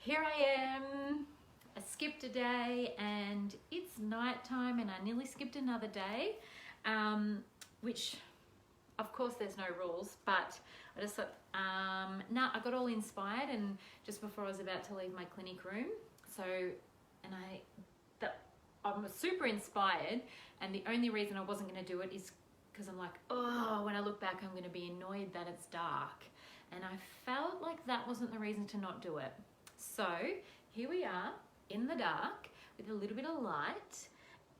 Here I am. I skipped a day and it's nighttime and I nearly skipped another day, which of course there's no rules, but I just thought, I got all inspired and just before I was about to leave my clinic room. I'm super inspired, and the only reason I wasn't going to do it is because I'm like, oh, when I look back, I'm going to be annoyed that it's dark. And I felt like that wasn't the reason to not do it. So here we are in the dark with a little bit of light,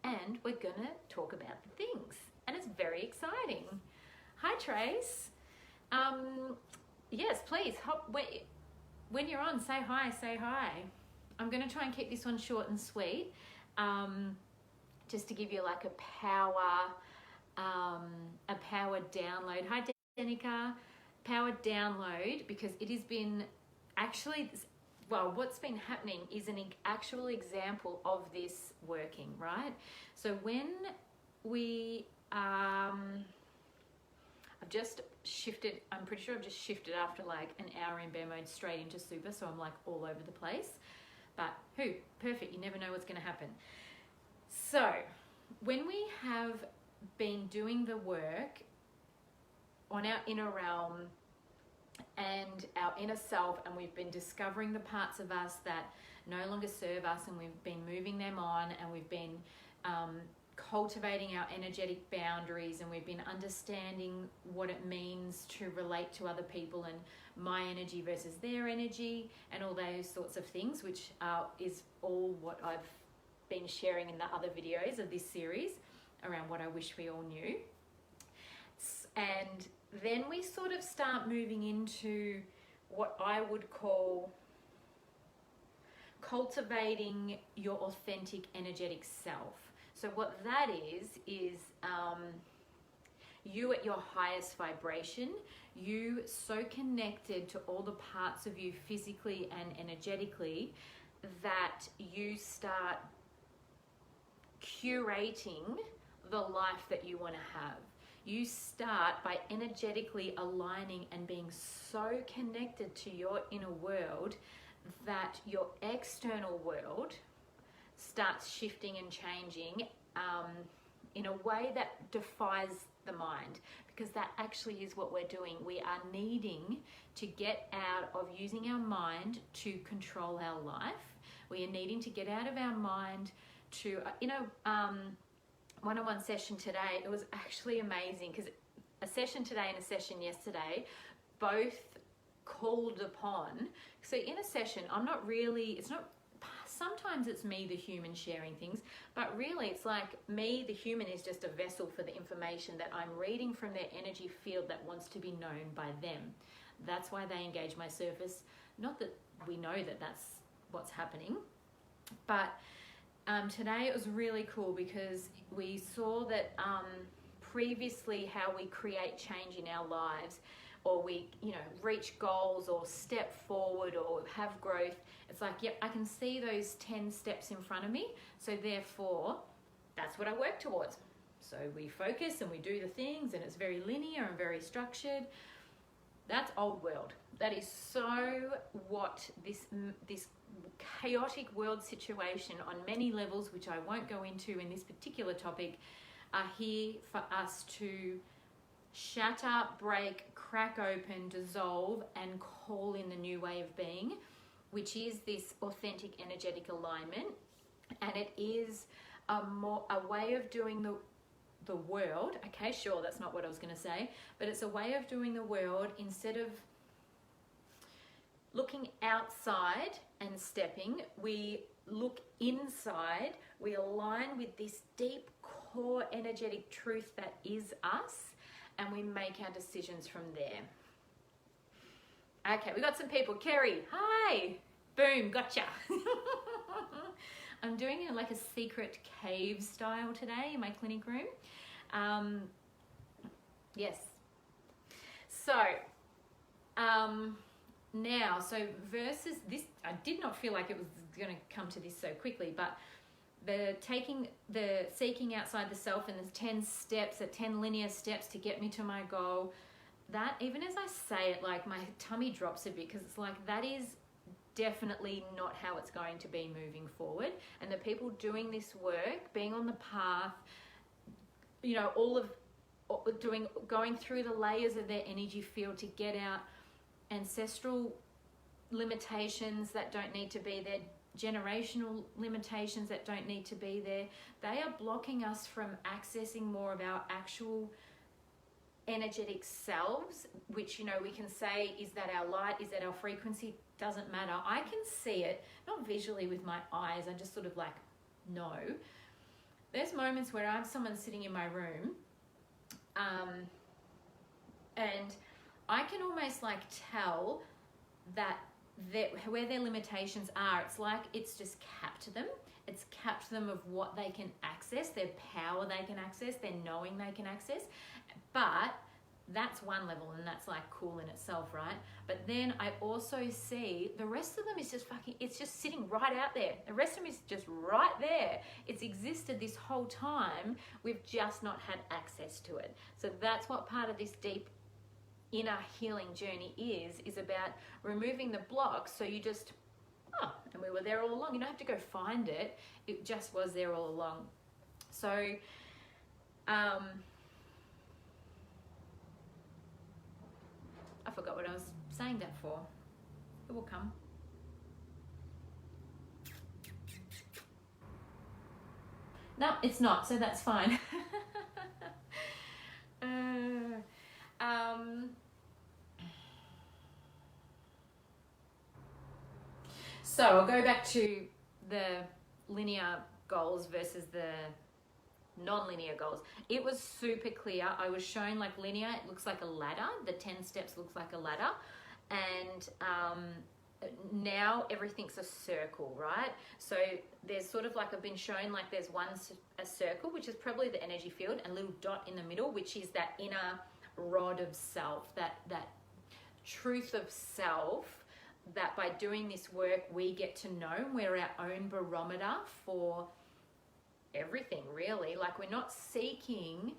and we're going to talk about the things. And it's very exciting. Hi, Trace. Yes, please, when you're on, say hi, say hi. I'm going to try and keep this one short and sweet, just to give you like a power download. Hi, Danica. Power download, because it has been actually, well, what's been happening is an actual example of this working, right? So when we, I've just shifted, I'm pretty sure I've just shifted after like an hour in bear mode straight into super, so I'm like all over the place. But perfect, you never know what's going to happen. So when we have been doing the work on our inner realm and our inner self, and we've been discovering the parts of us that no longer serve us, and we've been moving them on, and we've been cultivating our energetic boundaries, and we've been understanding what it means to relate to other people and my energy versus their energy and all those sorts of things, which is all what I've been sharing in the other videos of this series around what I wish we all knew. And then we sort of start moving into what I would call cultivating your authentic energetic self. So what that is you at your highest vibration, you so connected to all the parts of you physically and energetically that you start curating the life that you want to have. You start by energetically aligning and being so connected to your inner world that your external world starts shifting and changing in a way that defies the mind, because that actually is what we're doing. We are needing to get out of using our mind to control our life. We are needing to get out of our mind to, one-on-one session today, it was actually amazing, because a session today and a session yesterday both called upon. So in a session, sometimes it's me, the human, sharing things, but really it's like me, the human, is just a vessel for the information that I'm reading from their energy field that wants to be known by them. That's why they engage my surface. Not that we know that that's what's happening, but today it was really cool because we saw that previously how we create change in our lives, or we reach goals or step forward or have growth. It's like, yep, I can see those 10 steps in front of me, so therefore that's what I work towards. So we focus and we do the things, and it's very linear and very structured. That's old world. That is so what this chaotic world situation on many levels, which I won't go into in this particular topic, are here for us to shatter, break, crack open, dissolve, and call in the new way of being, which is this authentic energetic alignment. And it is a way of doing the world. Okay, sure, that's not what I was going to say, but it's a way of doing the world. Instead of looking outside and stepping, we look inside, we align with this deep core energetic truth that is us, and we make our decisions from there. Okay, we got some people. Kerry, hi. Boom, gotcha. I'm doing it like a secret cave style today in my clinic room. Yes. So, now, so versus this, I did not feel like it was going to come to this so quickly, but the seeking outside the self and the 10 steps, the 10 linear steps to get me to my goal, that even as I say it, like my tummy drops a bit, because it's like that is definitely not how it's going to be moving forward. And the people doing this work, being on the path, you know, going through the layers of their energy field to get out ancestral limitations that don't need to be there, generational limitations that don't need to be there. They are blocking us from accessing more of our actual energetic selves, which, you know, we can say, is that our light, is that our frequency? Doesn't matter. I can see it, not visually with my eyes, I just sort of like know. There's moments where I have someone sitting in my room, and I can almost like tell that where their limitations are. It's like it's just capped them. It's capped them of what they can access, their power they can access, their knowing they can access. But that's one level, and that's like cool in itself, right? But then I also see the rest of them is just it's just sitting right out there. The rest of them is just right there. It's existed this whole time. We've just not had access to it. So that's what part of this deep inner healing journey is about removing the blocks. So you just, and we were there all along. You don't have to go find it. It just was there all along. So, I forgot what I was saying that for. It will come. No, it's not, so that's fine. So I'll go back to the linear goals versus the non-linear goals. It was super clear. I was shown like linear, it looks like a ladder. The 10 steps looks like a ladder. And now everything's a circle, right? So there's sort of like, I've been shown like there's a circle, which is probably the energy field, and a little dot in the middle, which is that inner rod of self, that truth of self, that by doing this work, we get to know. We're our own barometer for everything, really. Like, we're not seeking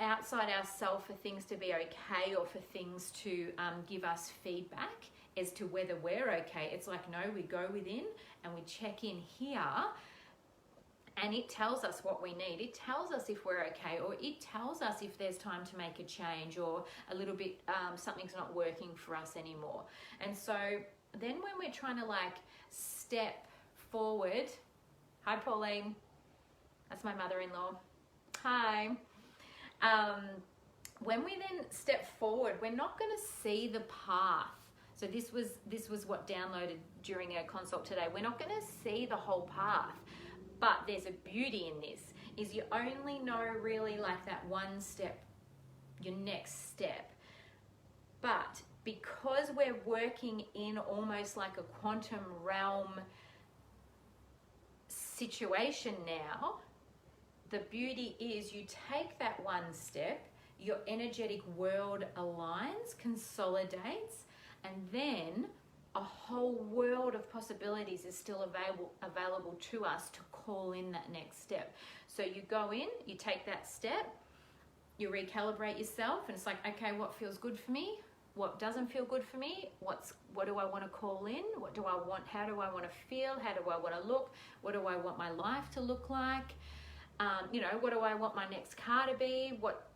outside ourselves for things to be okay or for things to give us feedback as to whether we're okay. It's like, no, we go within and we check in here, and it tells us what we need. It tells us if we're okay, or it tells us if there's time to make a change, or a little bit, something's not working for us anymore. And so then when we're trying to like step forward, hi Pauline, that's my mother-in-law, hi. When we then step forward, we're not going to see the path. So this was what downloaded during our consult today. We're not going to see the whole path, but there's a beauty in this, is you only know really like that one step, your next step. But because we're working in almost like a quantum realm situation now, the beauty is you take that one step, your energetic world aligns, consolidates, and then a whole world of possibilities is still available to us to call in that next step. So you go in, you take that step, you recalibrate yourself, and it's like, okay, what feels good for me? What doesn't feel good for me? What do I want to call in? What do I want? How do I want to feel? How do I want to look? What do I want my life to look like? You know, what do I want my next car to be? What,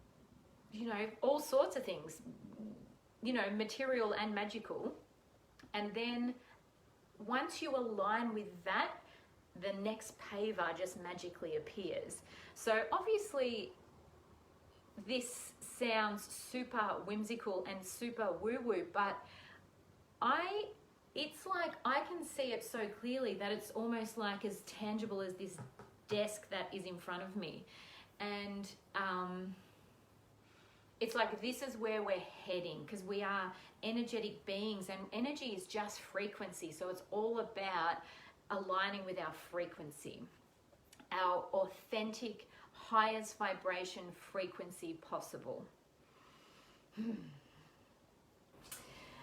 you know, all sorts of things, you know, material and magical. And then once you align with that, the next paver just magically appears. So obviously this sounds super whimsical and super woo-woo, but it's like I can see it so clearly that it's almost like as tangible as this desk that is in front of me. And it's like this is where we're heading, because we are energetic beings, and energy is just frequency. So it's all about aligning with our frequency, our authentic, highest vibration frequency possible.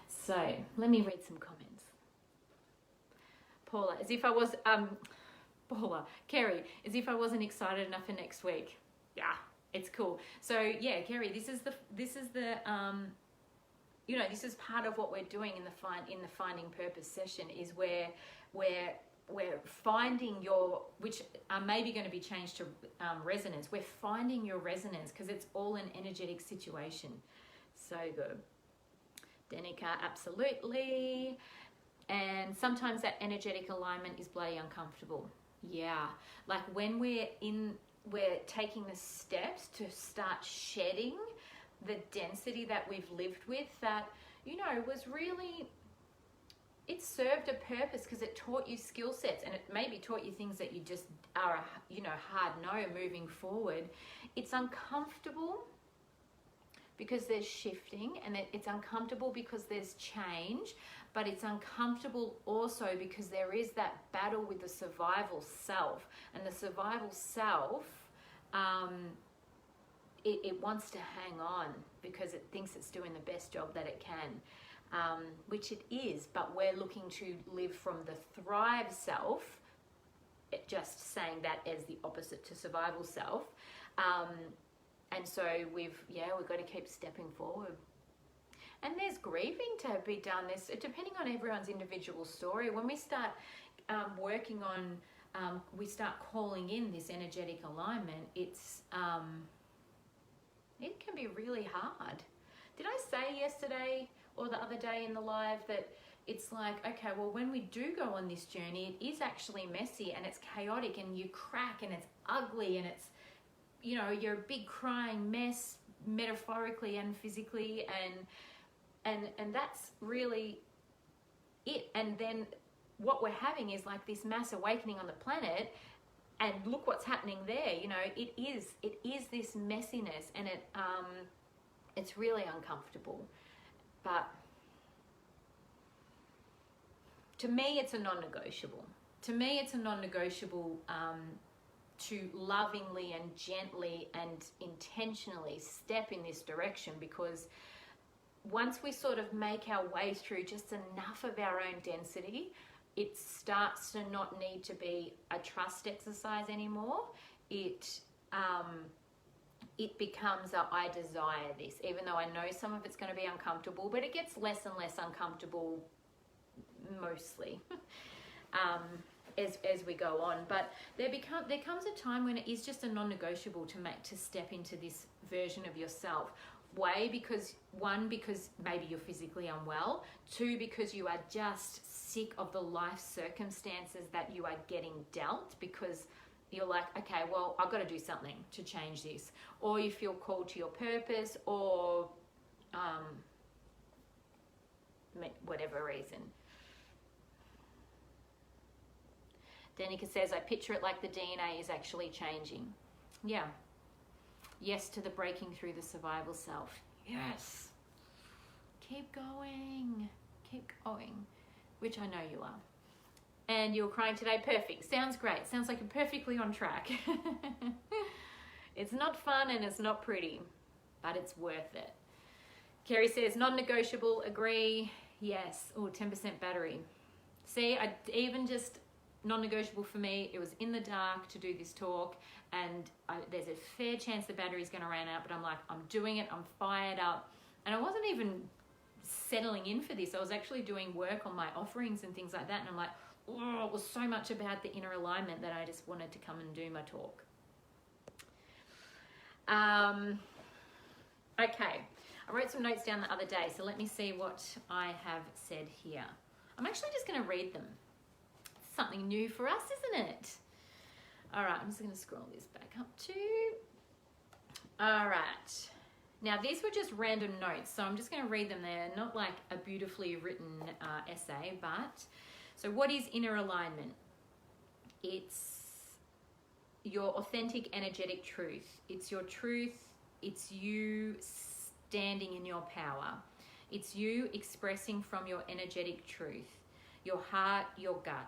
So let me read some comments. Paula, as if I was, Kerry, as if I wasn't excited enough for next week. Yeah, it's cool. So yeah, Kerry, this is the you know, this is part of what we're doing in the Finding Purpose session, is where we're finding your, which are maybe going to be changed to resonance. We're finding your resonance, because it's all an energetic situation. So good. Denica, absolutely. And sometimes that energetic alignment is bloody uncomfortable. Yeah, like when we're taking the steps to start shedding the density that we've lived with, that, you know, was really, it served a purpose because it taught you skill sets, and it maybe taught you things that you just are, you know, hard no moving forward. It's uncomfortable because there's shifting, and it's uncomfortable because there's change, but it's uncomfortable also because there is that battle with the survival self, and the survival self, it wants to hang on because it thinks it's doing the best job that it can, which it is, but we're looking to live from the thrive self, just saying that as the opposite to survival self. And so we've got to keep stepping forward. And there's grieving to be done. This, depending on everyone's individual story, when we start working on, we start calling in this energetic alignment, it's it can be really hard. Did I say yesterday or the other day in the live that it's like, okay, well, when we do go on this journey, it is actually messy and it's chaotic and you crack and it's ugly and it's, you know, you're a big crying mess metaphorically and physically, and that's really it. And then what we're having is like this mass awakening on the planet, and look what's happening there. You know, it is this messiness, and it's really uncomfortable. But to me, it's a non-negotiable. To me, it's a non-negotiable to lovingly and gently and intentionally step in this direction, because once we sort of make our way through just enough of our own density, it starts to not need to be a trust exercise anymore. It becomes a, I desire this, even though I know some of it's going to be uncomfortable, but it gets less and less uncomfortable mostly as we go on. But there comes a time when it is just a non-negotiable to step into this version of yourself. Because maybe you're physically unwell. 2, because you are just sick of the life circumstances that you are getting dealt, because you're like, okay, well, I've got to do something to change this. Or you feel called to your purpose, or whatever reason. Danica says, I picture it like the DNA is actually changing. Yeah. Yes to the breaking through the survival self. Yes. Keep going. Keep going. Which I know you are. And you're crying today. Perfect. Sounds great. Sounds like you're perfectly on track. It's not fun and it's not pretty, but it's worth it. Kerry says, non-negotiable. Agree. Yes. Oh, 10% battery. See, I even just... non-negotiable for me, it was in the dark to do this talk, and there's a fair chance the battery's going to run out, but I'm like, I'm doing it, I'm fired up. And I wasn't even settling in for this. I was actually doing work on my offerings and things like that, and I'm like, oh, it was so much about the inner alignment that I just wanted to come and do my talk. Okay, I wrote some notes down the other day, so let me see what I have said here. I'm actually just going to read them. Something new for us, isn't it? All right, I'm just going to scroll this back up too. All right. Now, these were just random notes, so I'm just going to read them. They're not like a beautifully written essay, but... So what is inner alignment? It's your authentic, energetic truth. It's your truth. It's you standing in your power. It's you expressing from your energetic truth, your heart, your gut.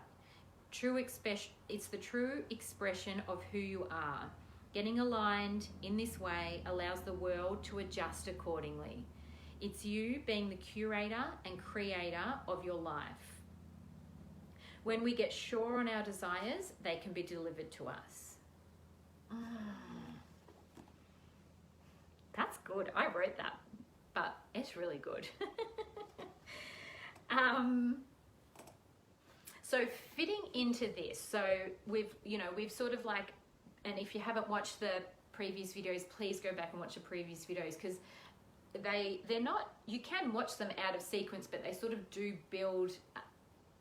It's the true expression of who you are. Getting aligned in this way allows the world to adjust accordingly. It's you being the curator and creator of your life. When we get sure on our desires, they can be delivered to us. That's good. I wrote that, but It's really good. So fitting into this, so we've sort of like, and if you haven't watched the previous videos, please go back and watch the previous videos, because they're not, you can watch them out of sequence, but they sort of do build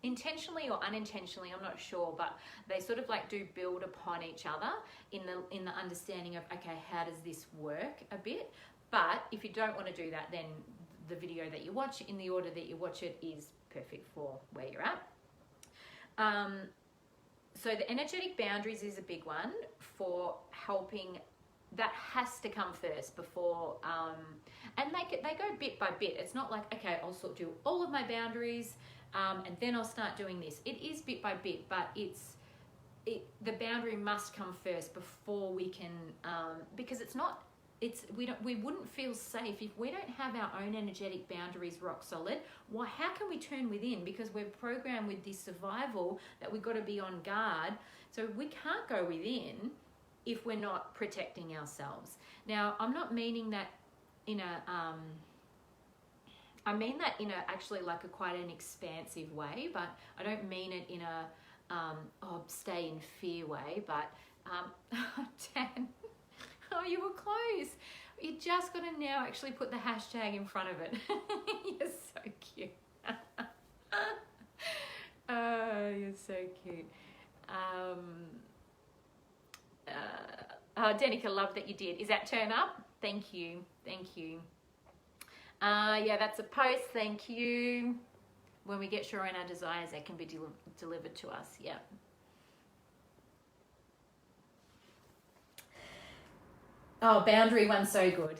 intentionally or unintentionally, I'm not sure, but they sort of like do build upon each other in the understanding of, okay, how does this work a bit? But if you don't want to do that, then the video that you watch in the order that you watch it is perfect for where you're at. So the energetic boundaries is a big one for helping. That has to come first before, and they go bit by bit. It's not like, okay, I'll sort of do all of my boundaries and then I'll start doing this. It is bit by bit, but the boundary must come first before we can, because we wouldn't feel safe if we don't have our own energetic boundaries rock solid. Well, how can we turn within? Because we're programmed with this survival that we've got to be on guard. So we can't go within if we're not protecting ourselves. Now, I'm not meaning that in a, I mean that in a actually like quite an expansive way, but I don't mean it in a stay in fear way. But Dan, oh, you were close. You just got to now actually put the hashtag in front of it. You're so cute. Oh, you're so cute. Danica, love that you did. Is that turn up? Thank you. Thank you. Yeah, that's a post. Thank you. When we get sure on our desires, they can be delivered to us. Yeah. Oh, boundary one's so good.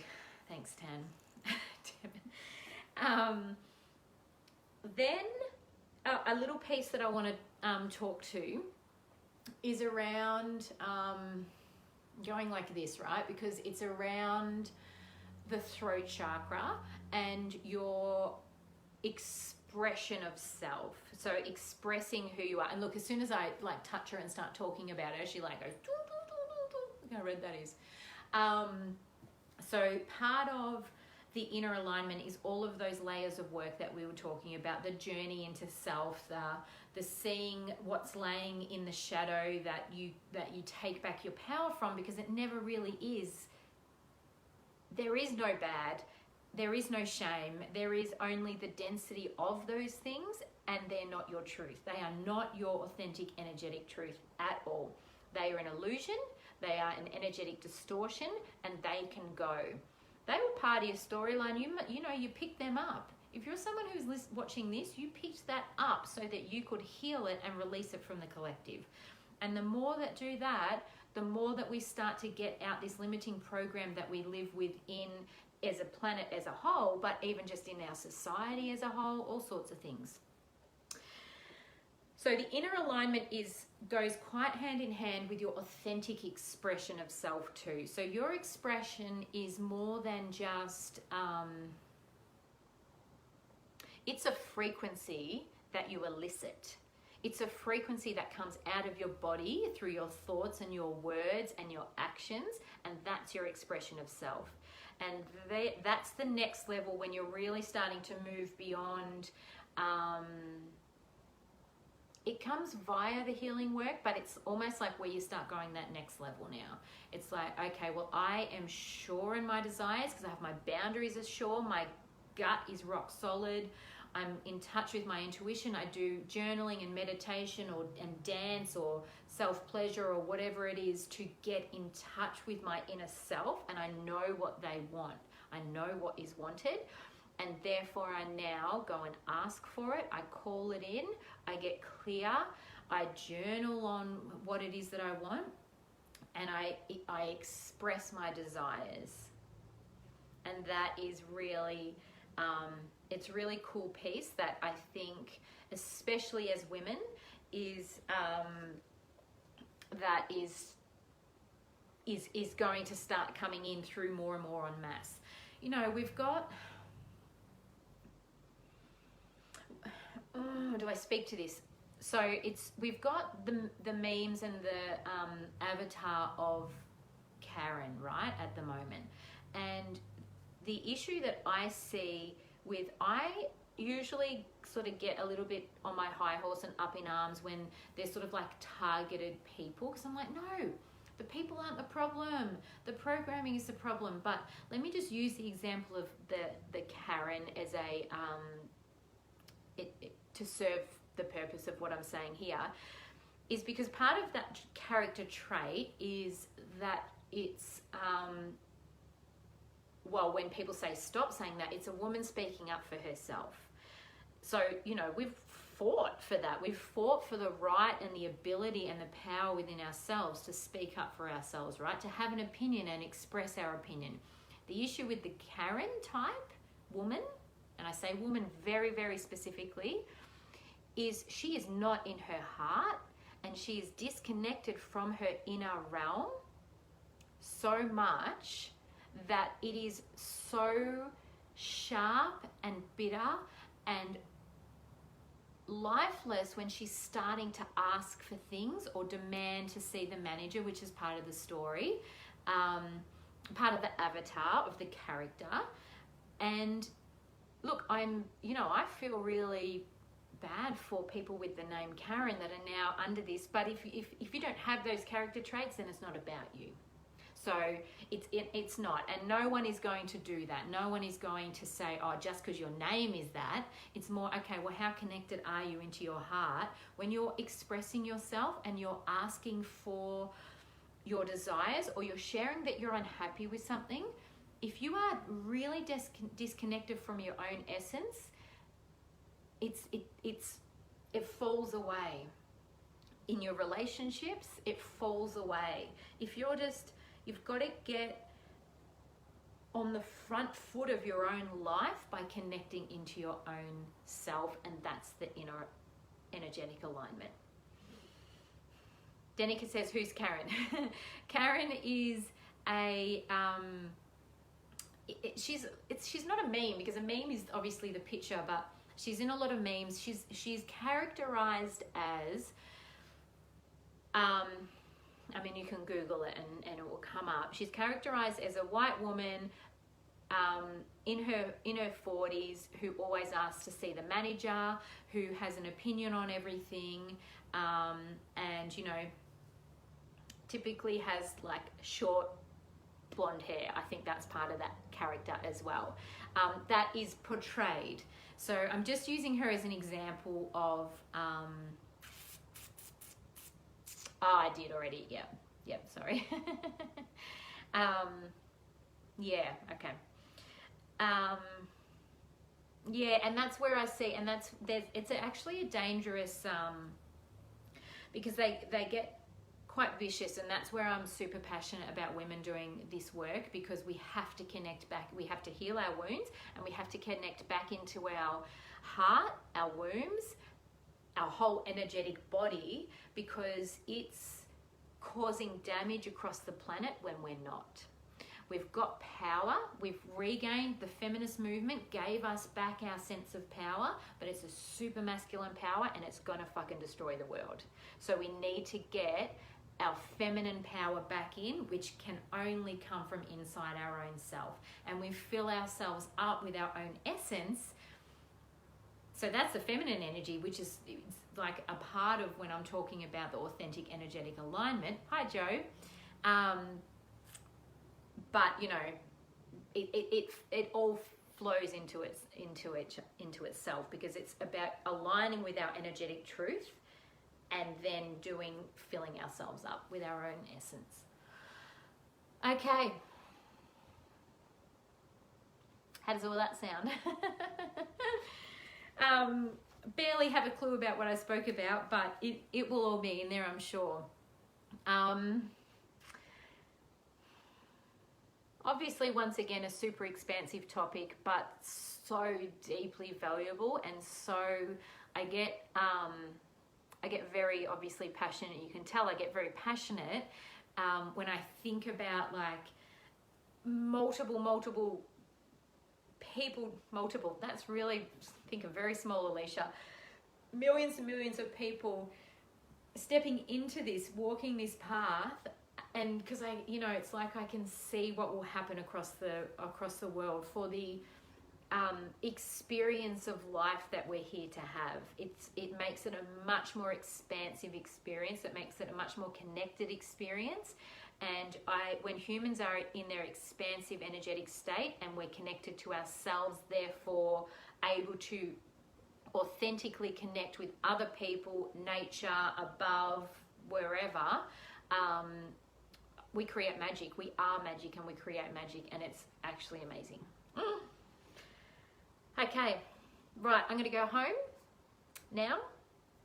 Thanks, Tan. Then a little piece that I want to talk to is around going like this, right? Because it's around the throat chakra and your expression of self. So expressing who you are. And look, as soon as I like touch her and start talking about her, she like goes, doo, doo, doo, doo. Look how red that is. So part of the inner alignment is all of those layers of work that we were talking about, the journey into self, the seeing what's laying in the shadow that you take back your power from, because it never really is. There is no bad, there is no shame, there is only the density of those things, and they're not your truth. They are not your authentic energetic truth at all. They are an illusion, they are an energetic distortion, and they can go. They were part of your storyline. You picked them up. If you're someone who's watching this, you picked that up so that you could heal it and release it from the collective. And the more that do that, the more that we start to get out this limiting program that we live within as a planet as a whole, but even just in our society as a whole, all sorts of things. So the inner alignment goes quite hand in hand with your authentic expression of self too. So your expression is more than just, it's a frequency that you elicit. It's a frequency that comes out of your body through your thoughts and your words and your actions, and that's your expression of self. And that's the next level when you're really starting to move beyond, it comes via the healing work, but it's almost like where you start going that next level now. It's like, okay, well, I am sure in my desires because I have my boundaries are sure, my gut is rock solid, I'm in touch with my intuition, I do journaling and meditation and dance or self-pleasure or whatever it is to get in touch with my inner self, and I know what they want. I know what is wanted. And therefore I now go and ask for it. I call it in. I get clear. I journal on what it is that I want. And I express my desires. And that is really, it's a really cool piece that I think, especially as women, is that is going to start coming in through more and more en masse. You know, we've got... do I speak to this? So we've got the memes and the avatar of Karen, right, at the moment. And the issue that I see with, I usually sort of get a little bit on my high horse and up in arms when there's sort of like targeted people, because I'm like, no, the people aren't the problem, the programming is the problem. But let me just use the example of the Karen as a to serve the purpose of what I'm saying here, is because part of that character trait is that it's well, when people say stop saying that, it's a woman speaking up for herself. So, you know, we've fought for that. We've fought for the right and the ability and the power within ourselves to speak up for ourselves, right? To have an opinion and express our opinion. The issue with the Karen type woman, and I say woman very, very specifically, is she is not in her heart, and she is disconnected from her inner realm so much that it is so sharp and bitter and lifeless when she's starting to ask for things or demand to see the manager, which is part of the story, part of the avatar of the character. And look, I feel really bad for people with the name Karen that are now under this, but if you don't have those character traits, then it's not about you. So it's not, and no one is going to do that. No one is going to say, oh, just because your name is that. It's more, okay, well, how connected are you into your heart when you're expressing yourself and you're asking for your desires, or you're sharing that you're unhappy with something? If you are really disconnected from your own essence, it falls away. In your relationships, it falls away. If you're just, you've got to get on the front foot of your own life by connecting into your own self, and that's the inner energetic alignment. Denica says, who's Karen? Karen is a she's not a meme, because a meme is obviously the picture, but she's in a lot of memes. She's characterized as I mean, you can Google it and it will come up. She's characterized as a white woman in her 40s who always asks to see the manager, who has an opinion on everything, and, you know, typically has like short blonde hair. I think that's part of that character as well. That is portrayed. So I'm just using her as an example of I did already. Yep, sorry. Yeah, okay. Yeah, and that's where I see, and it's actually a dangerous, because they get quite vicious, and that's where I'm super passionate about women doing this work, because we have to connect back, we have to heal our wounds, and we have to connect back into our heart, our wombs, our whole energetic body, because it's causing damage across the planet when we're not. We've got power, we've regained, the feminist movement gave us back our sense of power, but it's a super masculine power, and it's gonna fucking destroy the world. So we need to get our feminine power back in, which can only come from inside our own self. And we fill ourselves up with our own essence. So that's the feminine energy, which is like a part of when I'm talking about the authentic energetic alignment. Hi, Joe. But you know, it all flows into itself, because it's about aligning with our energetic truth, and then filling ourselves up with our own essence. Okay. How does all that sound? Barely have a clue about what I spoke about, but it will all be in there, I'm sure. Obviously, once again, a super expansive topic, but so deeply valuable, and so I get very obviously passionate. You can tell I get very passionate when I think about like multiple people, that's really, think of very small, Alicia, millions and millions of people stepping into this, walking this path And because it's like I can see what will happen across the world for the experience of life that we're here to have. It makes it a much more expansive experience. It makes it a much more connected experience. And when humans are in their expansive energetic state and we're connected to ourselves, therefore able to authentically connect with other people, nature, above, wherever, we create magic. We are magic and we create magic, and it's actually amazing. Okay, right, I'm going to go home now,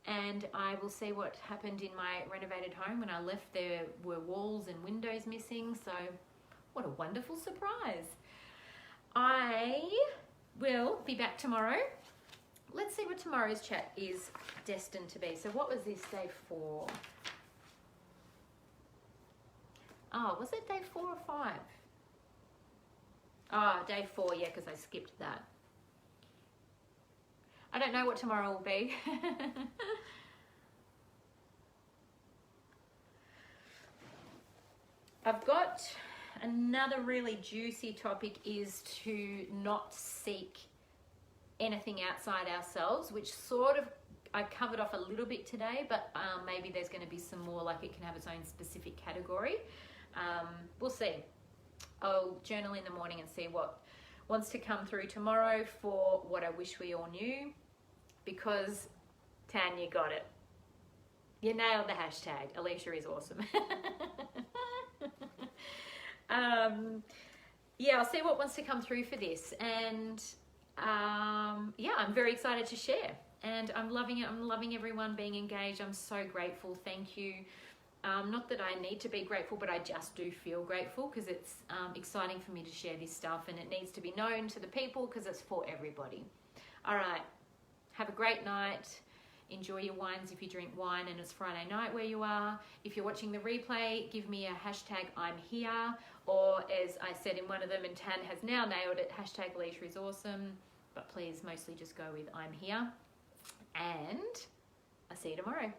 and I will see what happened in my renovated home. When I left, there were walls and windows missing, so what a wonderful surprise. I will be back tomorrow. Let's see what tomorrow's chat is destined to be. So what was this, day 4? Oh, was it day 4 or 5? Oh, day 4, yeah, because I skipped that. I don't know what tomorrow will be. I've got another really juicy topic, is to not seek anything outside ourselves, which sort of I covered off a little bit today, but maybe there's going to be some more, like it can have its own specific category. We'll see. I'll journal in the morning and see what wants to come through tomorrow for what I wish we all knew, because Tan, you got it. You nailed the hashtag. Alicia is awesome. Yeah, I'll see what wants to come through for this. And yeah, I'm very excited to share. And I'm loving it. I'm loving everyone being engaged. I'm so grateful. Thank you. Not that I need to be grateful, but I just do feel grateful, because it's exciting for me to share this stuff, and it needs to be known to the people because it's for everybody. All right. Have a great night. Enjoy your wines if you drink wine and it's Friday night where you are. If you're watching the replay, give me a hashtag I'm here, or as I said in one of them, and Tan has now nailed it, hashtag Alicia is awesome, but please mostly just go with I'm here. And I'll see you tomorrow.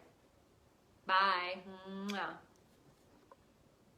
Bye. Mwah.